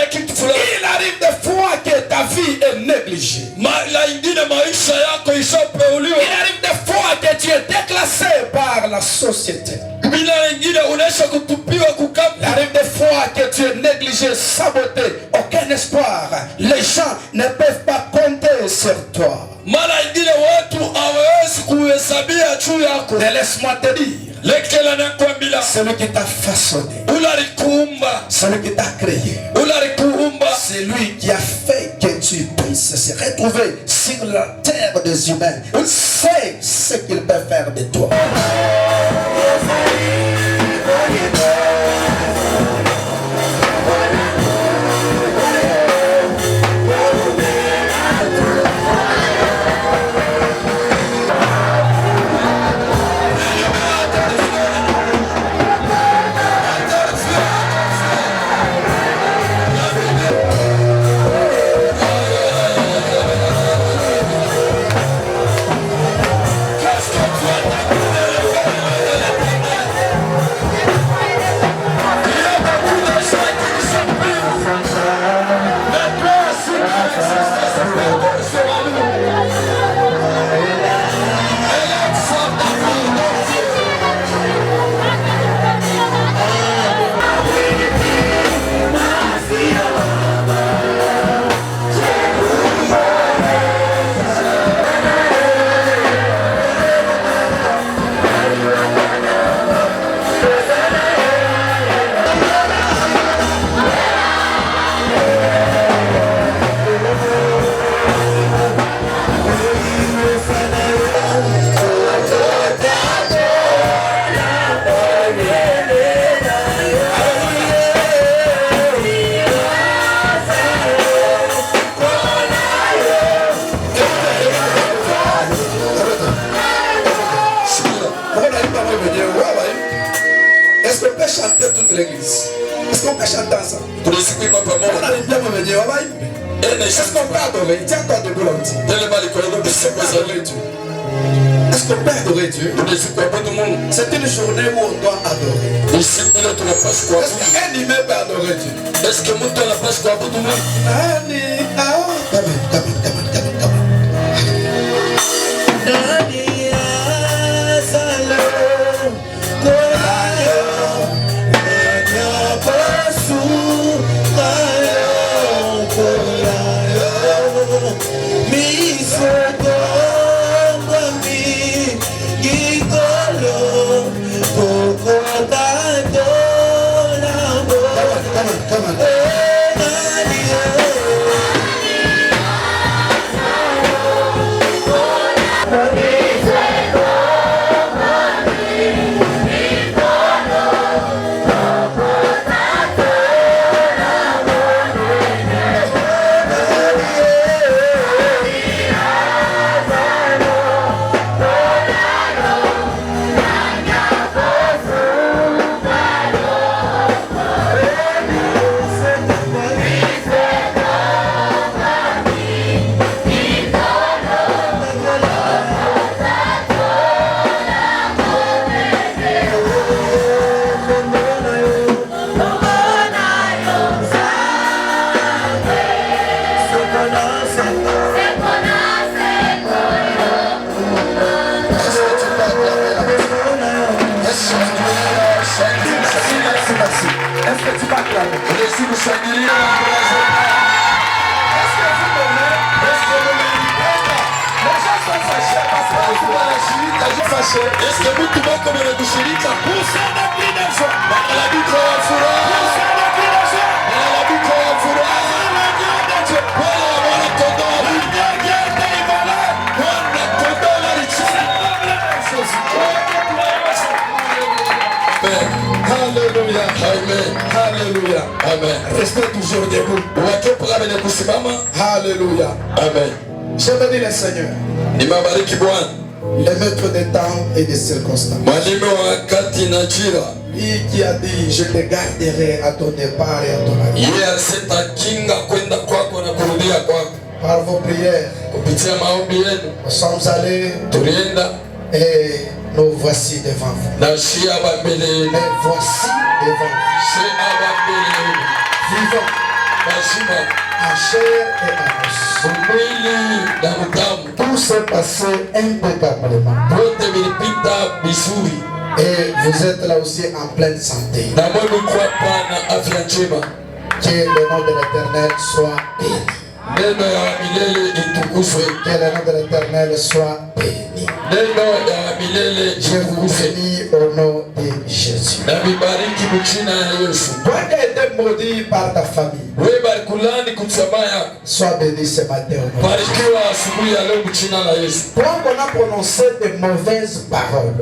Il arrive des fois que ta vie est négligée. Il arrive des fois que tu es déclassé par la société. Il arrive des fois que tu es négligé, saboté, aucun espoir. Les gens ne peuvent pas compter sur toi. Mais laisse-moi te dire, celui qui t'a façonné, celui qui t'a créé, c'est lui qui a fait que tu puisses se retrouver sur la terre des humains. Il sait ce qu'il peut faire de toi. Est-ce qu'on peut chanter toute l'église? Est-ce qu'on peut chanter ensemble? Est-ce qu'on peut adorer? Tiens-toi debout là aussi. Est-ce qu'on peut adorer Dieu? C'est une journée où on doit adorer. Est-ce qu'un humain peut adorer Dieu? Est-ce que mon temps n'a pas ce qu'on peut demander? Est-ce que tu vas clamer? Est-ce que vous m'aimez? Est-ce que vous m'aimez? Les gens sont fâchés parce que vous êtes fâchés. Est-ce que vous trouvez comme le boucherika? Poussez des cris de joie. La vie qu'on a fourré. Poussez des cris de joie. La vie qu'on a fourré. La Dieu. Voilà ton don. La Dieu des valeurs. Voilà ton don la richesse. Alléluia. Amen. Alléluia. Amen. Restez toujours debout. Alléluia. Amen. Je bénis le Seigneur. Le maître des temps et des circonstances. Lui qui a dit, je te garderai à ton départ et à ton arrivée. Par vos prières, nous sommes allés et nous voici devant vous. Mais voici devant vous. Vivant. en chair et en os. Tout s'est passé impeccablement. Et vous êtes là aussi en pleine santé. Que le nom de l'Éternel soit béni. Que le nom de l'Éternel soit béni. Je vous bénis au nom de Jésus. Toi qui as été maudit par ta famille, sois béni ce matin. Toi qu'on a prononcé de mauvaises paroles,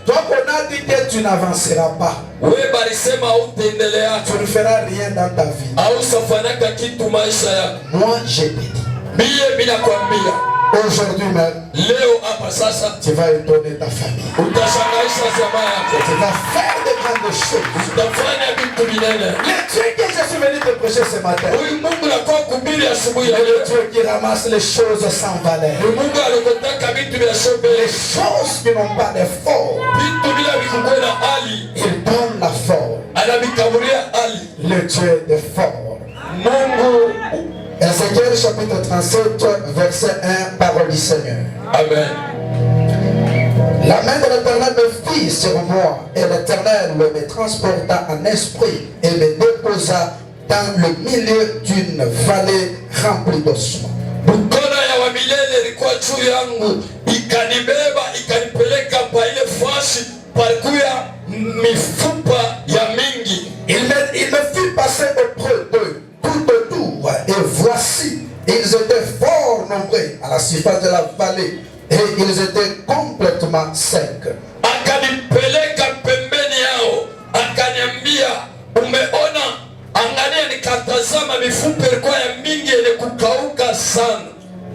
toi qu'on a dit que tu n'avanceras pas, tu ne feras rien dans ta vie. Moi je te dis, aujourd'hui même, tu vas étonner ta famille. Tu vas faire de grandes choses. Le Dieu que je suis venu te prêcher ce matin, le Dieu qui ramasse les choses sans valeur, les choses qui n'ont pas de forme, il donne la forme. Le Dieu de forme. Ézéchiel chapitre 37, verset 1, parole du Seigneur. Amen. La main de l'Éternel me fit sur moi, et l'Éternel me transporta en esprit et me déposa dans le milieu d'une vallée remplie d'ossements. Il me fit passer auprès d'eux tout autour, et voici, ils étaient fort nombreux à la surface de la vallée, et ils étaient complètement secs.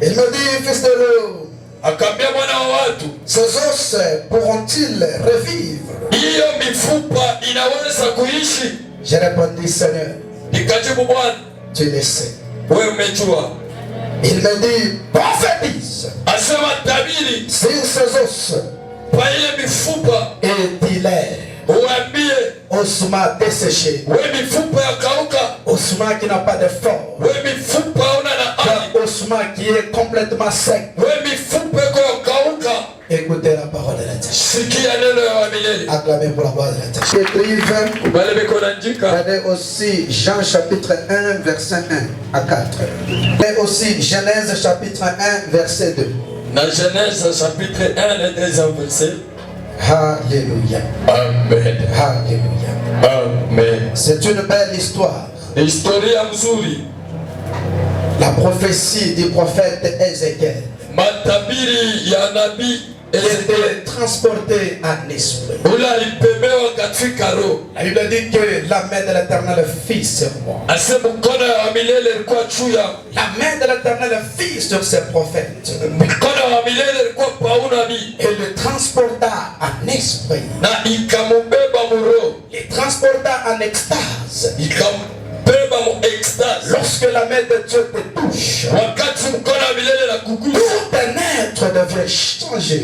Il me dit, fils de l'homme, ces os pourront-ils revivre? J'ai répondu, Seigneur, tu le sais. Il me dit, prophétise sur ces os, et dis-leur, ossements desséchés, ossements qui n'a pas de forme, ossements qui est complètement sec. Écoutez la parole de l'Éternel. Acclamez pour la voix de l'Éternel. Regardez aussi Jean chapitre 1 verset 1 à 4. Et aussi Genèse chapitre 1 verset 2. Dans Genèse chapitre 1 le deuxième verset. Alléluia. Amen. Alléluia. Amen. C'est une belle histoire. Historia mzuri. La prophétie du prophète Ézéchiel. Matabiri ya nabii était transporté en esprit. La Bible dit que la main de l'Éternel fit sur moi. La main de l'Éternel fit sur ses prophètes. Et le transporta en esprit. Il transporta en extase. Lorsque la main de Dieu te touche, tout un être devrait changer,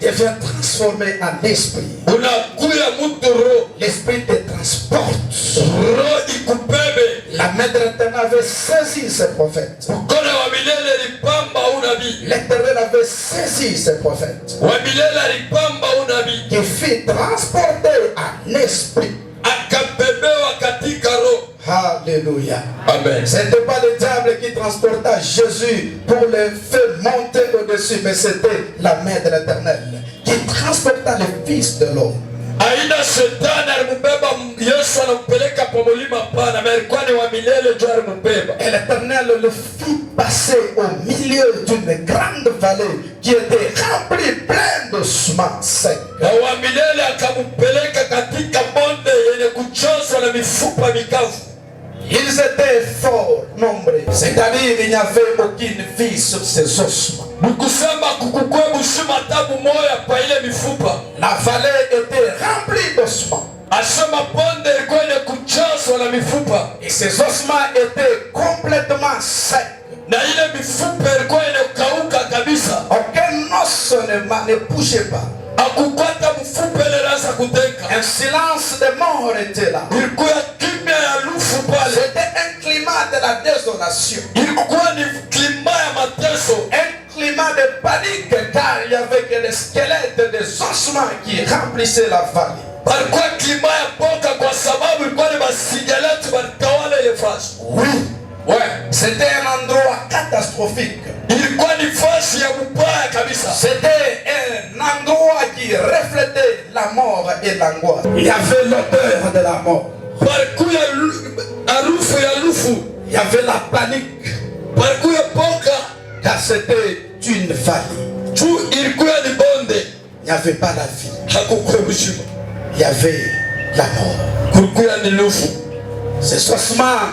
devient transformé en esprit. L'esprit te transporte. La main de l'Éternel avait saisi ses prophètes. L'Éternel avait saisi ses prophètes, qui fit transporter en esprit. Alléluia. Amen. Ce n'était pas le diable qui transporta Jésus pour le faire monter au-dessus, mais c'était la main de l'Éternel qui transporta le Fils de l'homme. Et l'Éternel le fit passer au milieu d'une grande vallée qui était remplie pleine de semences secs. Ils étaient fort nombreux, c'est-à-dire il n'y avait aucune vie sur ces ossements. La vallée était remplie d'ossements. Et ces ossements étaient complètement secs. Aucun os ne bougeait pas. akukwata mfupa ile rasa kuteka. Un silence de mort était là. Ilikuwa kimya ya lufu pale. C'était un climat de la désolation. Ilikuwa ni klima ya mateso. Un climat de panique car il y avait que les squelettes des ossements qui remplissaient la vallée. Palikuwa klima ya boka kwa sababu ilikuwa ni masigaleti walitawala ile fasi. Oui. Ouais, c'était un endroit catastrophique. Ilikuwa ni fasi ya mbaya kabisa. C'était un endroit qui reflétait la mort et l'angoisse. Il y avait l'odeur de la mort. Palikuwa harufu ya lufu. Il y avait la panique. Palikuwa boka Car c'était une vallée. juu ilikuwa ni bonde. Il n'y avait pas la vie. Hakukuwa uzima. Il y avait la mort. Kulikuwa ni lufu. Ces ossements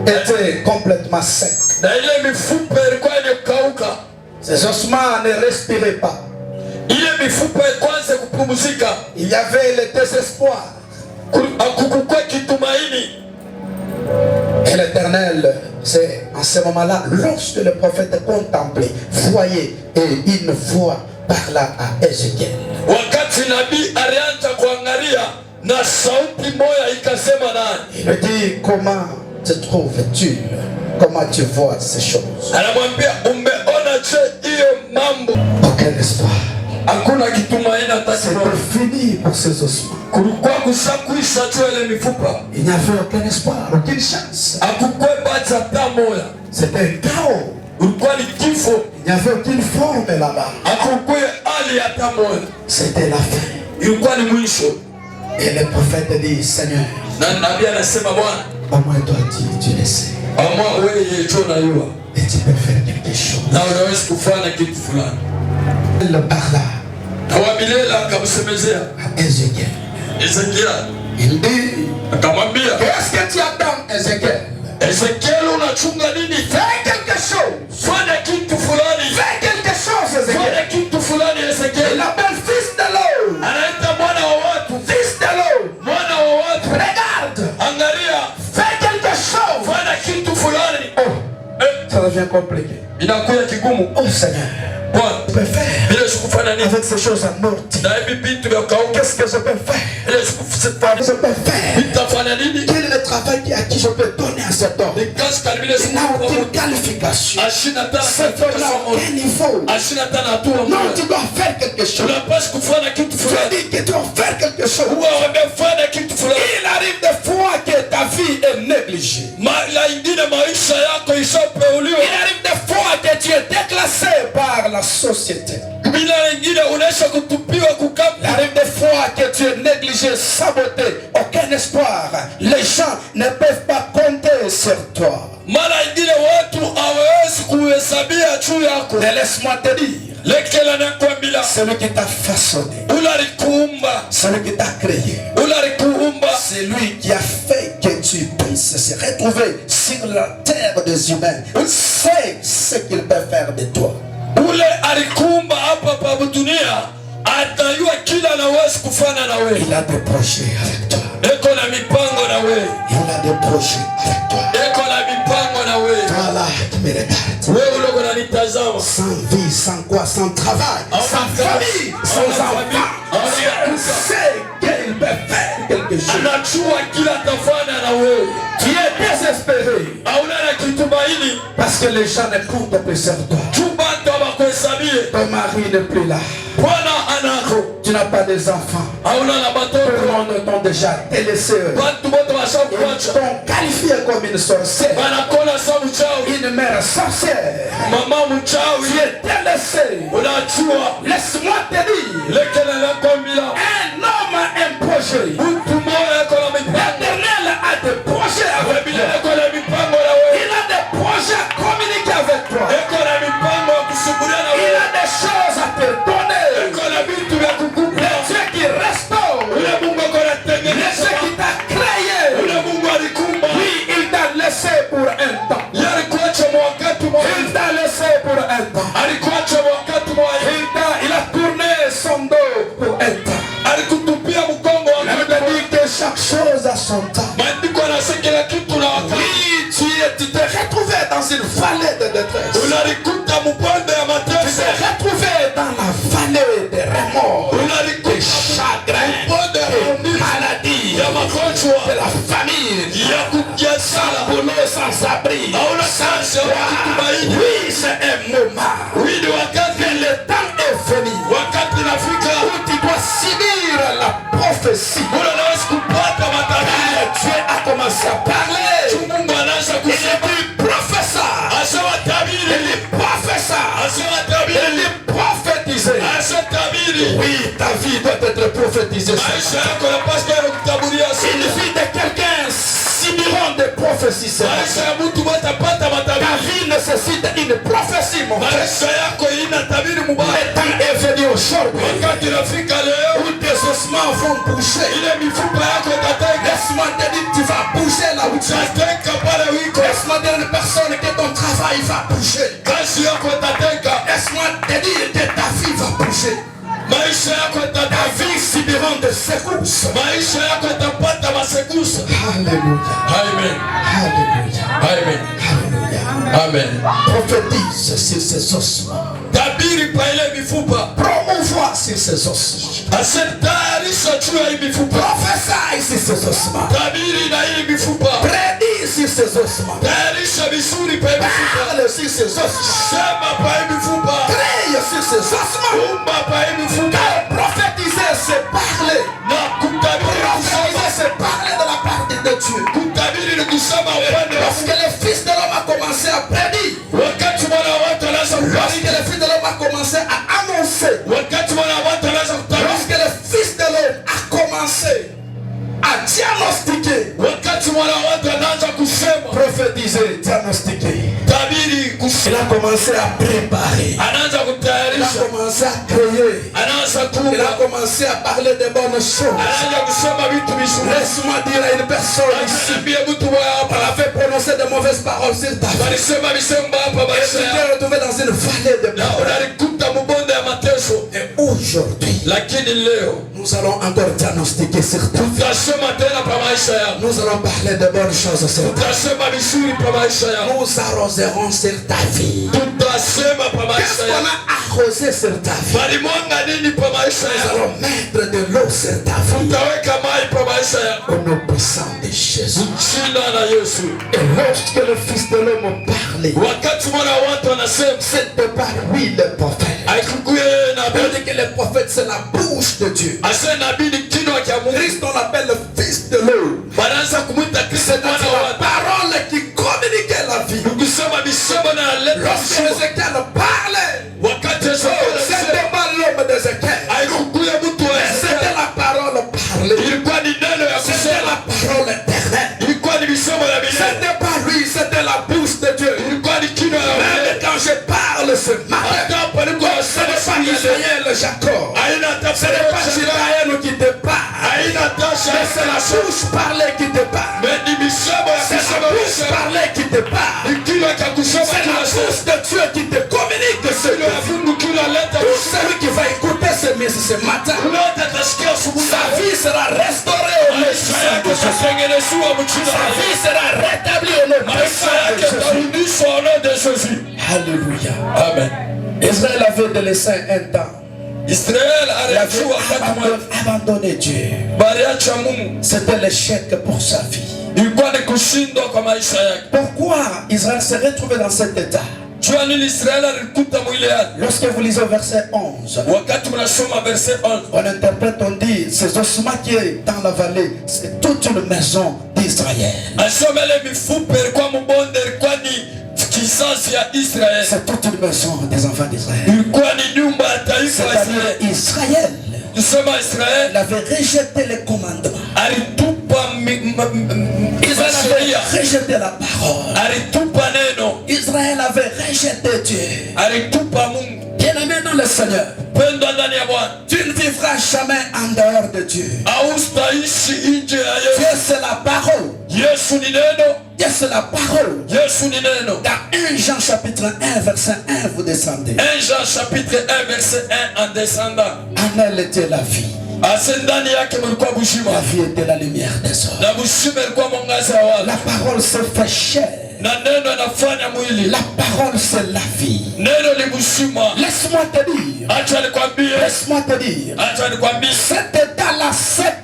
étaient complètement secs. Na ile mifupa ilikuwa imekauka. Ces ossements ne respiraient pas. Ile mifupa kwanza kupumzika. Il y avait le désespoir. Hakukuwa kitumaini. Et l'Éternel, c'est en ce moment-là, lorsque le prophète contemplait, voyait, et une voix parla à Ézéchiel. Wakati nabii alianza kuangalia na sauti moja ikasema naye. Il lui dit, comment te trouves-tu? Comment tu vois ces choses? Anamwambia umeona je hiyo mambo? Aucun espoir. Hakuna kitumaini hata C'était kidogo. fini pour ces ossements. Kulikuwa kushakuisha tu ile mifupa. Il n'y avait aucun espoir, aucune chance. Hakukuwa bata hata moja. C'était un chaos. Ulikuwa ni kifo. Il n'y avait aucune forme là-bas. Hakukuwa hali hata moja. C'était la fin. Ilikuwa ni mwisho. Et le prophète dit, Seigneur, Na nabii anasema Bwana, au moins toi tu le sais. ama wewe yecho unajua. Et tu peux faire quelque chose. Na unaweza kufanya kitu fulani. Il parla Na Wabilela akamsemezea à Ézéchiel. Ezekiel. Il dit, Akamwambia, qu'est-ce que tu attends, Ézéchiel? Ezekiel unachunga nini? Fais quelque chose. Fanya kitu fulani. Fais quelque chose, Ézéchiel. Fanya kitu fulani Il Ezekiel. l'appelle fils de l'eau. Anaita mwana wa watu. Fils de l'eau. Mwana wa watu. Regarde. Angalia. Fais quelque chose. Fanya kitu fulani. Oh, ça devient compliqué. Inakuwa kigumu. Oh Seigneur, Bwana, je peux faire bila sikufanya nini? avec ces choses amorties. Na hivi vitu vya kauka. Qu'est-ce que je peux faire? Bila sikufanya. Je peux faire. Nitafanya nini? Quel est le travail à qui je peux donner à cet homme? Ni kazi karibia Il n'a sikufanya. aucune qualification. Ashina tana Cet homme n'a aucun niveau. Ashina tana hatua Non, moja. tu dois faire quelque chose. Unapaswa kufanya kitu Tu as fulani. dit que tu dois faire quelque chose. Huwa wamefanya kitu fulani. Il arrive des fois que ta vie est négligée. La ingine maisha yako ishapeuliwa. Il arrive des fois que tu es déclassé par la société. Bila ingine unaweza kutupiwa Il kukapu. arrive des fois que tu es négligé, saboté, aucun espoir. Les gens ne peuvent pas compter sur toi. Mara ingine watu hawawezi kuhesabia juu yako. Mais laisse-moi te dire, Lekela nakwambia, celui qui t'a façonné, ularikuumba, celui qui t'a créé, ularikuumba, c'est lui qui a fait que tu puisses se retrouver sur la terre des humains. Il sait ce qu'il peut faire de toi. ule alikuumba hapa pa dunia, atajua kila anaweza kufanya na wewe. Il a des projets avec toi. Eko na mipango na wewe. Il a des projets avec toi. Eko na mipango na wewe. Toi là qui me regarde. Wewe uloko unanitazama. Sans vie, sans quoi, sans travail, sans famille, sans enfant. Il sait qu'il peut faire quelque chose. Anajua kila atafanya na wewe. Tu es désespéré Hauna na kitumaini. parce que les gens ne comptent plus sur toi. Chumba ndo abakuhesabie. Ton mari n'est plus là. Bwana anako. Tu n'as pas des enfants. Hauna na Tout le batoto. monde t'ont déjà délaissé. Watu wote Ils washakuacha. t'ont qualifié comme une sorcière, Wanakona sa mchawi. une mère sorcière. Mama mchawi. Tu es délaissé. Unajua. Laisse-moi te dire, Lekele nakwambia. un homme a un projet. Mtu mmoja ako na mipango. L'Éternel a des projets avec Biblia toi. iko na mipango na wewe. Il a des projets à communiquer avec toi. Iko na mipango ya kusuburia na Il wewe. a des choses à te donner. Iko na vitu vya kukupa. Le Dieu qui restaure. Ule Mungu ako Le anatengeneza. Dieu qui t'a créé. Ule Mungu alikumba. Oui, il t'a laissé pour un temps. Yeye alikuacha wakati Il mmoja. t'a laissé pour un temps. Alikuacha wakati mmoja. Il a tourné son dos pour un temps. Alikutupia mkongo La wake. Bible dit que chaque chose a son temps. Maandiko yanasema kila kitu na wakati. Oui, tu t'es retrouvé dans une vallée de détresse. Unalikuta mpande ya Tu mateso. t'es retrouvé dans la vallée des remords. de la famille, sans boulot, sans abri, sans joie. Oui, c'est un moment. Mais le temps est venu où tu dois subir la prophétie. Dieu a commencé à parler. Il dit professeur. Il dit professeur. Il dit prophétiser. Oui, ta vie doit être prophétisée. Une vie de quelqu'un subiront des prophéties. Ta vie nécessite une prophétie, mon frère. Le temps est venu aujourd'hui où tes ossements vont bouger. Laisse-moi te dire, tu vas bouger là où tu es. Laisse-moi dire à une personne que ton travail va bouger. Laisse-moi te dire que ta vie va bouger. Ta vie subiront des secousses. Alléluia. Alléluia. Alléluia. Amen. Prophétise sur ces ossements. Promouvoir sur ces ossements. Prophétie sur ces ossements. Prédis sur ces ossements. Parle sur ces ossements. Prie sur ces ossements. Car prophétiser, c'est parler. Prophétiser, c'est parler de la part de Dieu. Lorsque le Fils de l'homme a commencé à prédire, lorsque le Fils de l'homme a commencé à annoncer, lorsque le Fils de l'homme a commencé à diagnostiquer, prophétiser, diagnostiquer, il a commencé à préparer, il a commencé à créer, il a commencé à parler de bonnes choses. Laisse-moi dire à une personne ici, elle avait prononcé de mauvaises paroles sur ta vie. Elle s'était retrouvée dans une vallée de paroles. Et aujourd'hui, nous allons encore diagnostiquer sur ta vie. Nous allons parler de bonnes choses sur ta vie. Nous arroserons sur ta vie. Qu'est-ce qu'on a arrosé sur ta vie? Nous allons mettre de l'eau sur ta vie. Au nom puissant de Jésus. Et lorsque le Fils de l'homme parlait, c'était par lui le prophète. On dit que le prophète c'est la bouche de Dieu. Christ on l'appelle le Fils de l'homme. C'est la parole qui communiquait la vie. Lorsque Ézéchiel parlait, c'était pas l'homme d'Ézéchiel, c'était la parole parlée. C'était la parole éternelle. C'était pas lui, c'était la bouche de Dieu. Même quand je parle ce matin, ce n'est pas Israël Jacob, ce n'est pas Israël qui te parle, mais c'est la bouche parlée qui te parle. C'est la bouche parlée qui te parle. C'est la bouche de Dieu qui te communique ce tout celui qui va écouter ce matin, sa vie sera restaurée au nom de Jésus. Sa vie sera rétablie au nom de Jésus. Alléluia. Amen. Israël avait délaissé un temps. Israël Il avait abandonné Dieu. C'était l'échec pour sa vie. Pourquoi Israël s'est retrouvé dans cet état? Lorsque vous lisez au verset 11, on interprète, on dit, ces ossements qui est dans la vallée, c'est toute une maison d'Israël. C'est toute une maison des enfants d'Israël. C'est-à-dire Israël. Il avait rejeté les commandements. Israël avait rejeté la parole. Israël avait rejeté Dieu. Bien-aimé dans le Seigneur, tu ne vivras jamais en dehors de Dieu. Dieu c'est la parole. Dieu c'est la parole. Dans 1 Jean chapitre 1 verset 1 vous descendez. 1 Jean chapitre 1 verset 1 en descendant. En elle était la vie. La vie était la lumière des hommes. La parole se fait chair. La parole c'est la vie. Laisse-moi te dire. Laisse-moi te dire. Cet état à la sec.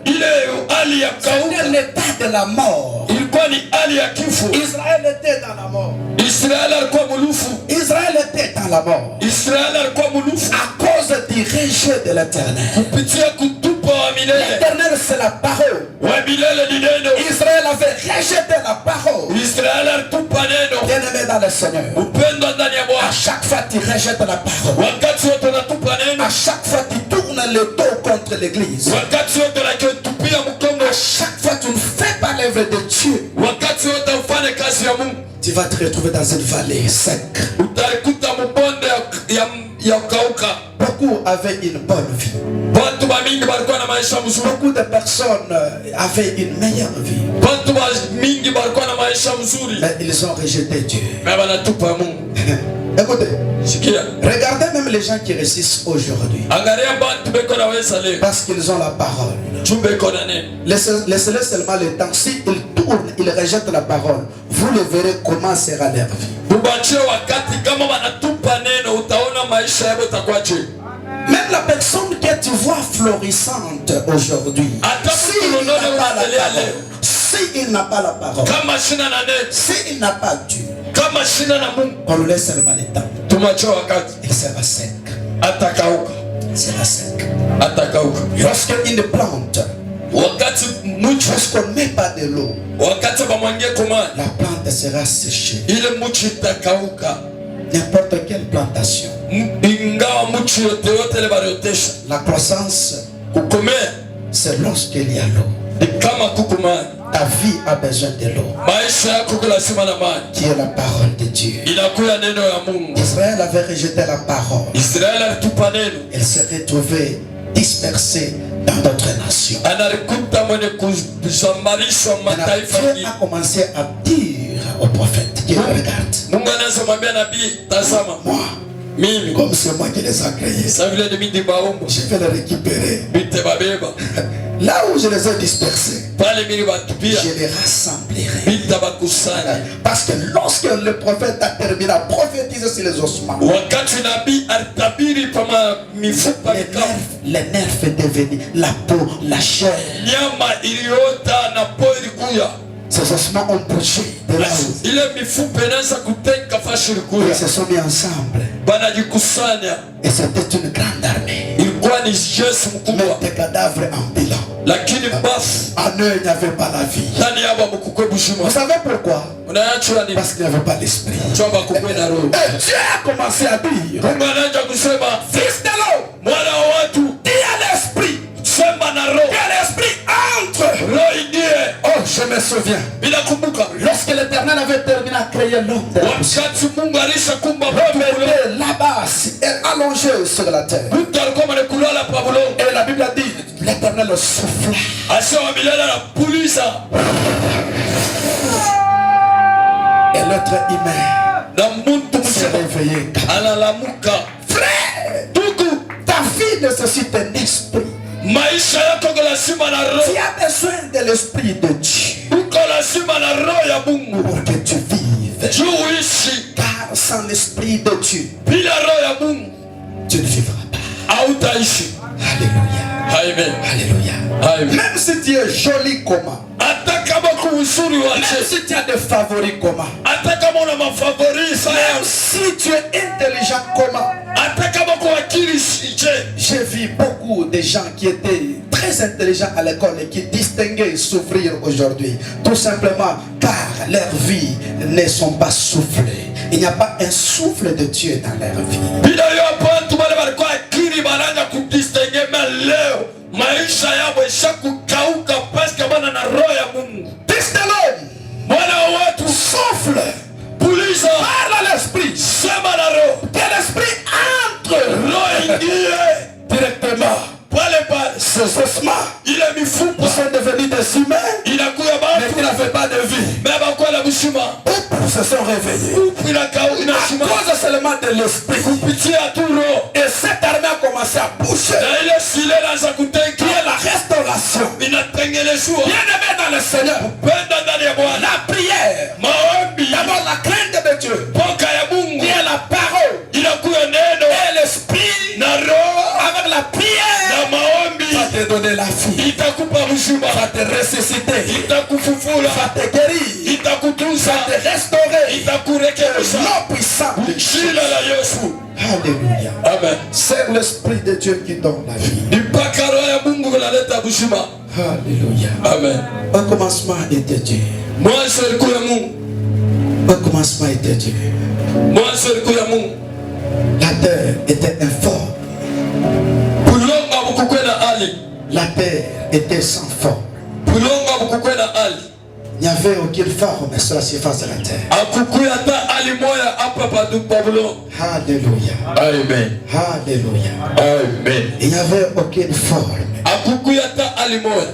ile hali ya C'était kauka l'état de la mort. ilikuwa ni hali ya kifo. Israël était dans la mort. Israeli alikuwa mulufu. Israël était dans la mort. Israeli alikuwa mulufu À cause du rejet de l'éternel. kupitia kutupa wa milele. L'éternel, c'est la parole. Wa milele ni neno. Israël avait rejeté la parole. Israeli alitupa neno. Bien-aimé dans le Seigneur. Upendo ndani ya À Bwana. chaque fois tu rejettes la parole. Wakati wote unatupa neno. À chaque fois tu tournes le dos contre l'église. Wakati wote unakitupia mkongo. À chaque fois tu ne fais pas l'œuvre de Dieu. Wakati wote ufanye kazi ya Mungu. Tu vas te retrouver dans une vallée sec. Utalikuta mbonde ya kauka. Beaucoup avaient une bonne vie. Watu mingi walikuwa na maisha mzuri. Beaucoup de personnes avaient une meilleure vie. Watu mingi walikuwa na maisha mzuri. Mais ils ont rejeté Dieu. Mais wanatupa Mungu. Écoutez, Sikia. regardez même les gens qui résistent aujourd'hui. Angalia bantu beko na weza leo. Parce qu'ils ont la parole. Chumbe iko na neno. Laissez-les seulement le temps. S'ils tournent, ils rejettent la parole. Vous le verrez comment sera leur vie. Mubachie wakati kama wanatupa neno utaona maisha yao itakuwaje. Même la personne que tu vois florissante aujourd'hui, s'il n'a pas la parole, s'il n'a pas Dieu, on lui laisse seulement le temps. Il sera sec. Il sera sec. Lorsqu'il plante, lorsqu'on ne met pas de l'eau, la plante sera séchée. N'importe quelle plantation. La croissance, c'est lorsqu'il y a l'eau. Ta vie a besoin de l'eau, qui est la parole de Dieu. Israël avait rejeté la parole. Elle s'est retrouvée dispersée dans d'autres nations. Dieu a commencé à dire au prophète, Dieu regarde. Moi, comme c'est moi qui les ai créés, je vais les récupérer. Là où je les ai dispersés, je les rassemblerai. Parce que lorsque le prophète a terminé à prophétiser sur les ossements, les nerfs est devenu la peau, la chair. Ces ossements ont bougé de là où ils se sont mis ensemble. Et c'était une grande armée. Mais des cadavres en bilan. En eux, il n'y avait pas la vie. Vous savez pourquoi? Parce qu'il n'y avait pas l'esprit. Et Dieu a commencé à dire, fils de l'eau, dis à l'esprit, que l'esprit entre. Oh, je me souviens. Lorsque l'Éternel avait terminé à créer l'homme, là-bas, allongé sur la terre. Et la Bible a dit, l'Éternel souffla. Et l'être humain s'est réveillé. Frère, ta vie nécessite un esprit. Tu as besoin de l'esprit de Dieu pour que tu vives. Car sans l'esprit de Dieu, tu ne vivras pas. Alléluia. Amen. Alléluia. Amen. Même si tu es joli comment, même si tu as des favoris comment, même si tu es intelligent comment. J'ai vu beaucoup de gens qui étaient très intelligents à l'école et qui distinguaient souffrir aujourd'hui. Tout simplement car leurs vies ne sont pas soufflées. Il n'y a pas un souffle de Dieu dans leur vie. Fils de l'homme, souffle. Parle à l'esprit. Que l'esprit entre directement. Ces ossements sont devenus des humains, mais qui n'avaient pas de vie. Se sont réveillés à cause seulement de l'esprit. Et cette armée a commencé à bouger, qui est la restauration. Bien-aimé dans le Seigneur, la prière, d'abord la crainte de Dieu, qui est la parole, et l'esprit, avec la prière, va te donner la va te ressusciter, itakufufula, va te guérir, itakutunza, va te restaurer. itakurekebisha. Nom puissant de Jina la Yesu. Alléluia. Amen. C'est l'Esprit de Dieu qui donne la vie. Mpaka roho ya Mungu kunaleta uzima. Alléluia. Amen. Au commencement était Dieu. Mwanzo alikuwa ya Mungu. Au commencement était Dieu. Mwanzo alikuwa ya Mungu. La terre était informe. Bulonga bukukwe na ali. La terre était sans forme. Bulonga bukukwe na ali. Il n'y avait aucune forme sur la surface de la terre. Akukuya ta ali moya hapa pa bulongo. Alléluia. Amen. Alléluia. Amen. Il n'y avait aucune forme. Akukuya ta ali moya.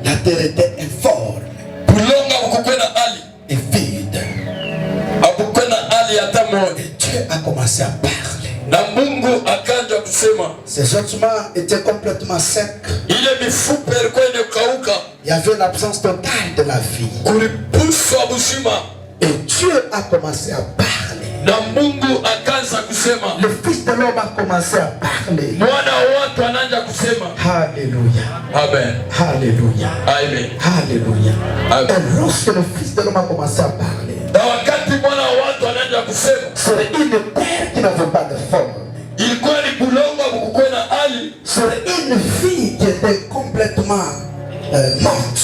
La terre était informe Bulonga bukukwe na ali. et vide. Akukwe na ali hata moya. Et Dieu a commencé à parler. Na Mungu akaanza kusema. Ces ossements étaient complètement secs. Ile mifupa ilikuwa inakauka. Il y avait l'absence totale de la vie. Kulipuswa buzima. Et Dieu a commencé à parler. Na Mungu akaanza kusema. Le Fils de l'homme a commencé à parler. Mwana wa watu anaanza kusema. Alléluia. Amen. Alléluia. Amen. Alléluia. Amen. Et lorsque le Fils de l'homme a commencé à parler, Na wakati mwana wa watu anaanza kusema. c'est une terre qui n'avait pas de forme. Ilikuwa ni bulongo bukukwe na ali. C'est une vie qui était complètement morte.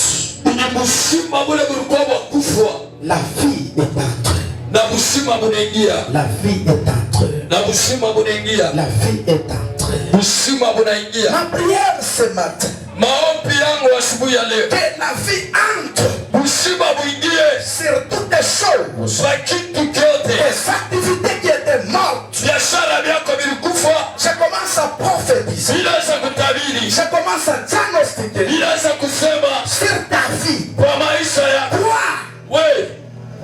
Ni busima bule bulikuwa bwakufwa. La vie est entrée. Na busima bunaingia. La vie est entrée. Na busima bunaingia. La vie est entrée. Busima bunaingia. Ma prière ce matin, Maombi yangu asubuhi ya leo. que la vie entre Busima buingie. sur toutes les choses. Kwa kitu kyote. Les activités qui étaient mortes. Biashara vyako vilikufa. Je commence à prophétiser. Inaweza kutabiri. Je commence à diagnostiquer Inaweza kusema sur ta vie. kwa maisha yako. Toi, Wewe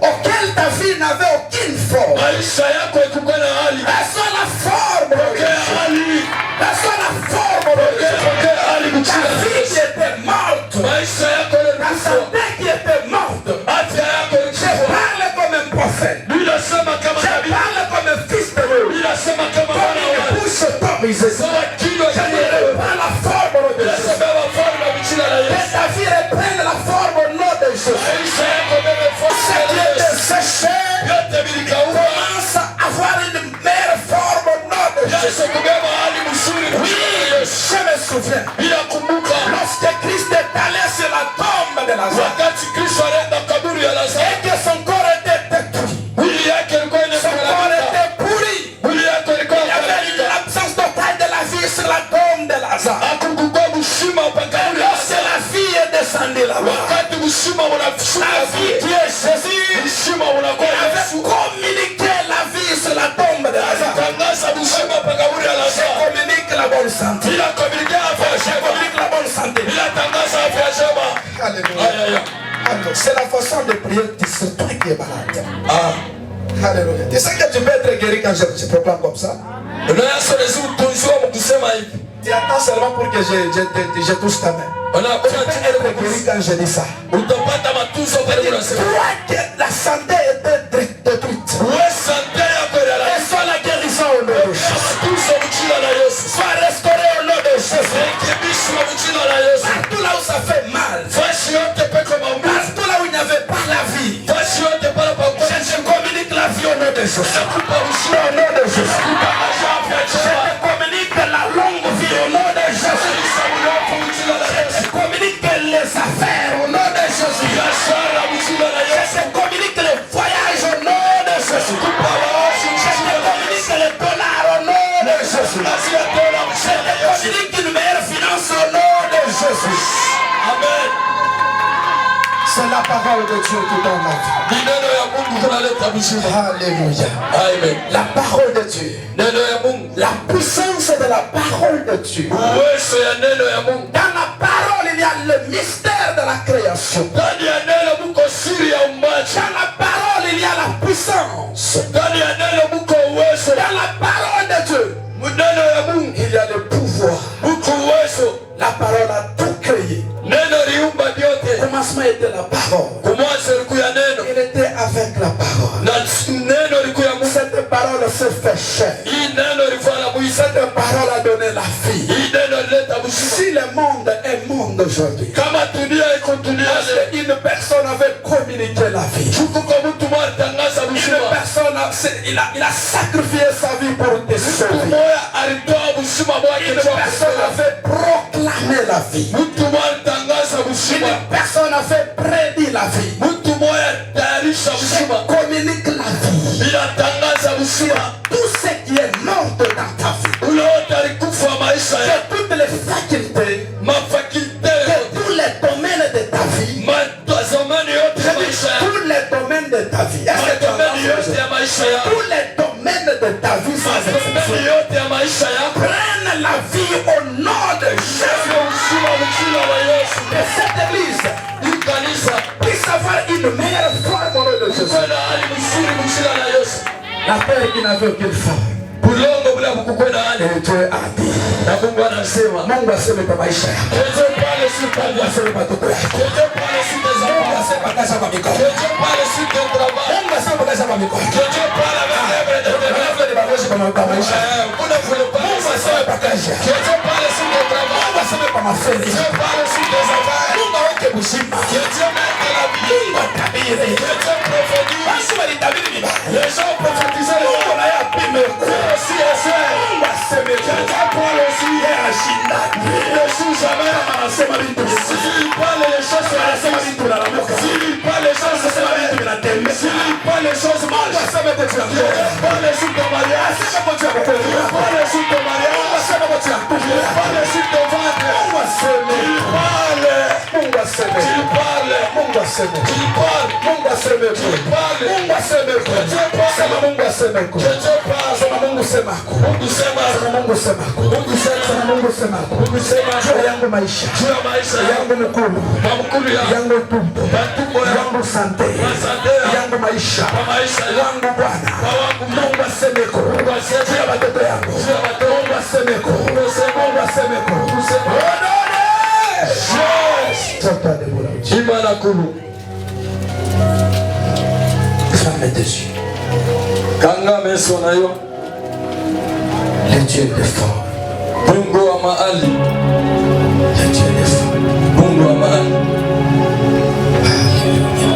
auquel ta vie n'avait aucune forme. maisha yako ikukuwa na hali. Personne la forme. Pokea hali. Personne la forme. Pokea hali Ta kuchia. vie qui était morte. Maisha yako Ta ilikufa. santé qui était morte. Afya yako Je ilikufa. parle comme un prophète. Ninasema kama Je nabii. parle comme un fils de Dieu. Ninasema kama Comme mwana wa une Mungu. bouche autorisée. Sawa kinywa Je cha ne Mungu. pas la forme de Jésus. Ninasema mafalme kwa jina la Que Yesu. ta vie reprenne la forme au nom de Jésus. Maisha yako bebe Ce force qui ya était Yesu. séché Yote vilikauka. commence à avoir une meilleure forme au nom de Jésus. Yesu kubeba hali mzuri kwa jina la Yesu. Je me souviens. Bila kumbuka Lorsque Christ est allé sur la tombe de Lazare wakati Kristo alienda kaburi ya et Lazaro. que son corps était détruit, Mwili yake ilikuwa son corps inakubalika. était pourri. Mwili yake ilikuwa Il y avait inakubalika. l'absence totale de la vie sur la tombe de Lazare. Hakukukuwa mshima pa Et kaburi ya lorsque Lazaro. la vie est descendue là-bas, Wakati mshima unashuka la vie qui est Jésus, mshima unakuwa il avait Yesu. communiqué la vie sur la tombe de Lazare. Tangaza mshima pa kaburi ya Je Lazaro. communique la bonne santé. Bila communiquer afya Je njema. communique la bonne santé. Bila tangaza afya njema. Alléluia. Aya. Alors, c'est la façon de prier. C'est toi qui es malade. Ah. Alléluia. Tu sais que tu peux être guéri quand je proclame comme ça. Unayasolezi utunziwa mkusema hivi. Tu attends seulement pour que je touche ta main. Tu peux être guéri quand je dis ça. Utapata matunzo pale unasema. Toi que la santé était détruite. Wewe sante yako ilala. Reçois la guérison au nom de Jésus. Matunzo mchina la Yesu. Sois restauré au nom de Jésus. Rekebishwa mchina la Yesu. Partout là où ça fait mal. Fashi yote peko maumivu. Partout là où il n'y avait pas la vie. Fashi yote pale pa Je communique la vie au nom de Jésus. kupa ushindi. Au nom de Jésus. Kutangaza afya Je njema. te communique la longue vie au nom de Jésus. Urefu mchina la Yesu. Je communique les affaires au nom de Jésus. Biashara mchina la Yesu. Je communique les voyages au nom de Jésus. Kupa waoshi Je mchina la Yesu. communique les dollars au nom de Jésus. Kazi ya dola Je mchina la Yesu. communique une meilleure finance au nom de Jésus. Amen. C'est la parole de Dieu qui donne la vie. Ni neno ya Mungu kunaleta uzima. Alléluia. Amen. La parole de Dieu. Neno ya Mungu. La puissance de la parole de Dieu. Uwezo ya neno ya Mungu. Dans la parole, il y a le mystère de la création. Ndani ya neno muko siri ya umbaji. Dans la parole, il y a la puissance. Ndani ya neno muko uwezo. Dans la parole de Dieu, Neno ya Mungu il y a le pouvoir. muko uwezo. La parole a tout créé. Neno liumba vyote. Au commencement était la parole. parole. Il était avec la parole. Cette parole se fait chair. Cette parole a donné la vie. Si le monde est monde aujourd'hui, une personne avait communiqué la vie. Une personne, il a sacrifié sa vie pour te sauver. Une personne avait proclamé la vie. Une personne avait prédit la vie. Je communique la vie. Tout ce qui est mort dans ta vie, que toutes les facultés, que tous les domaines de ta vie, tous les domaines de ta vie, tous les domaines de ta vie sans exception, prennent la vie au nom de Jésus. Et cette église puisse avoir une meilleure forme au nom de Jésus. La terre qui n'avait aucune forme. Et Dieu a dit, Mungu aseme kwa maisha yako. Mungu aseme kwa watoto wako. Mungu aseme kwa kazi kwa mikono. Mungu aseme kwa kazi kwa mikono. Kwa maisha yako. Mungu aseme kwa kazi yako. Mungu aseme kwa mafeli. Mungu aweke mzima. Mungu atabiri. Basi walitabiri vibaya. Mungu naye apime. Mungu aseme yangu maisha yangu mkulu yangu tumbo yangu sante yangu maisha yangu Bwana Mungu asemeko juu ya watoto yangu Mungu asemeko Mungu asemeko Imana kulu ferme tes yeux. Kanga meso na yo. Le Dieu est fort. Mungu wa mahali. Le Dieu est fort. Mungu wa mahali. Alléluia.